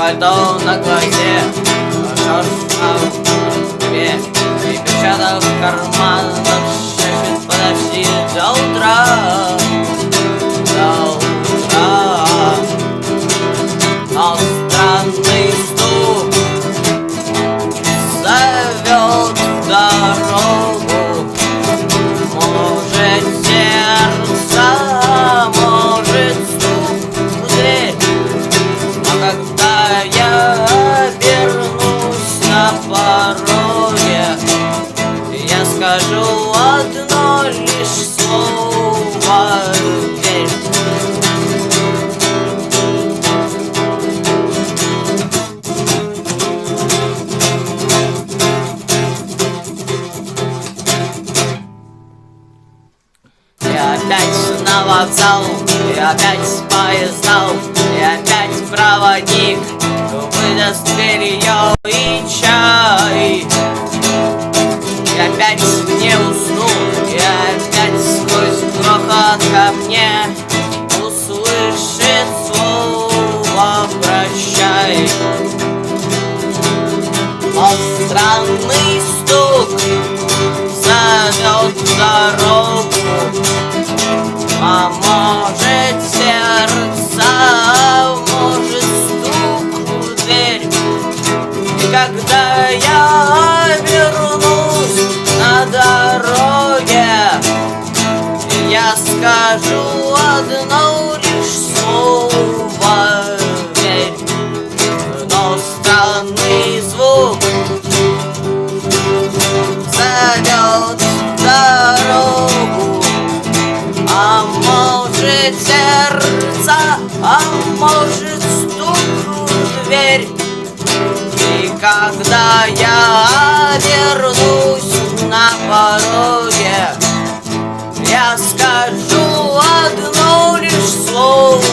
пальто на глазе, шорт на руке и перчаток в карманах. Шепчет: подожди до утра, до утра. Но странный стук зовет в дорогу. Может, сердце, может, стук в дверь. Но когда я вернусь на пороге, я скажу одно лишь слово: верь. И опять на вокзал, и опять поездал, и опять проводник выдаст белье и чай. И опять не усну, и опять сквозь грохот ко мне услышит слово прощай. Но странный стук зовет в дорогу. А может, сердце, может, стук в дверь. И когда я вернусь на дороге, я скажу одно лишь слово: верь. Но странный звук зовет в дорогу. А может, сердце, а может, стук в дверь. И когда я вернусь на пороге, я скажу одно лишь слово: